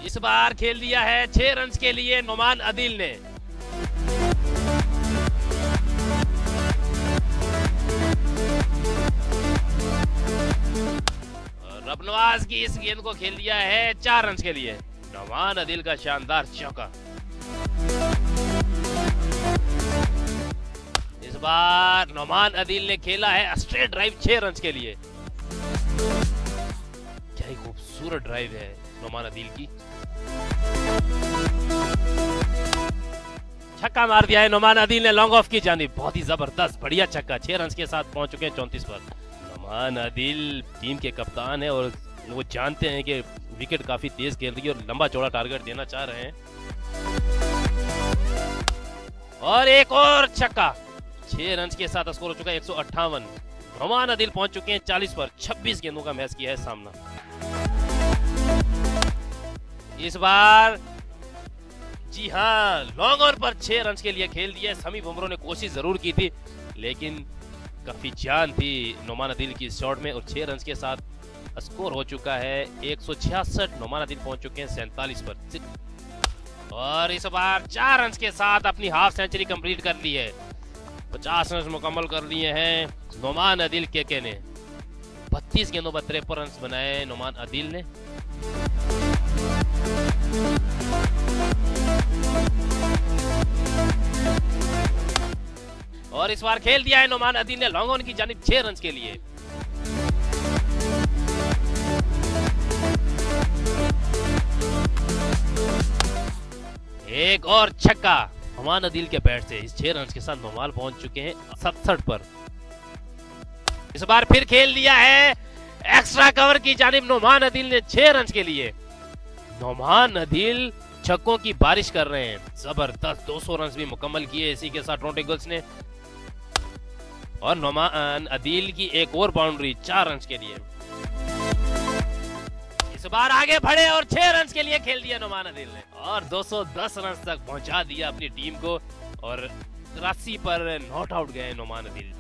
इस बार खेल दिया है 6 रन के लिए नोमान अदिल ने। रब नवाज की इस गेंद को खेल दिया है 4 रन के लिए। नोमान अदिल का शानदार चौका। इस बार नोमान अदिल ने खेला है स्ट्रेट ड्राइव 6 रन के लिए। क्या ही खूबसूरत ड्राइव है नोमान अदिल की। छक्का मार दिया है नोमान अदिल ने लॉन्ग ऑफ की जानिब। बहुत ही जबरदस्त बढ़िया छक्का। 6 रन के साथ पहुंच चुके हैं 34 पर। नोमान अदिल टीम के कप्तान है और वो जानते हैं कि विकेट काफी तेज खेल रही है और लंबा चौड़ा टारगेट देना चाह रहे हैं। और एक और छक्का। 6 रन के साथ स्कोर हो चुका है 158। नोमान अदिल पहुंच चुके हैं 40 पर। 26 गेंदों का मैच किया है सामना। इस बार जी हाँ लॉन्ग ऑन पर 6 रन के लिए खेल दिया। शमी बुमराह ने कोशिश जरूर की थी लेकिन काफी जान थी नोमान अदिल की शॉट में और 6 रन के साथ स्कोर हो चुका है 166। नोमान अदिल पहुंच चुके हैं 47 पर। और इस बार 4 रन के साथ अपनी हाफ सेंचुरी कंप्लीट कर ली है। 50 रन मुकम्मल कर लिए हैं नोमान अदिल के ने। 32 गेंदों पर 53 रन बनाए नोमान अदिल ने। और इस बार खेल दिया है नोमान अदिल ने लॉन्ग ऑन की जानिब 6 रन के लिए। एक और छक्का नोमान अदिल के बैट से। इस 6 रन के साथ नोमान पहुंच चुके हैं 67 पर। इस बार फिर खेल दिया है एक्स्ट्रा कवर की जानिब नोमान अदिल ने 6 रन के लिए। नोमान अदिल छक्कों की बारिश कर रहे हैं। जबरदस्त 200 रन भी मुकम्मल किए इसी के साथ टोरंटो ईगल्स ने। और नोमान अदिल की एक और बाउंड्री 4 रन के लिए। इस बार आगे बढ़े और 6 रन के लिए खेल दिया नोमान अदिल ने और 210 रन तक पहुंचा दिया अपनी टीम को और 83 पर नॉट आउट गए नोमान अदिल।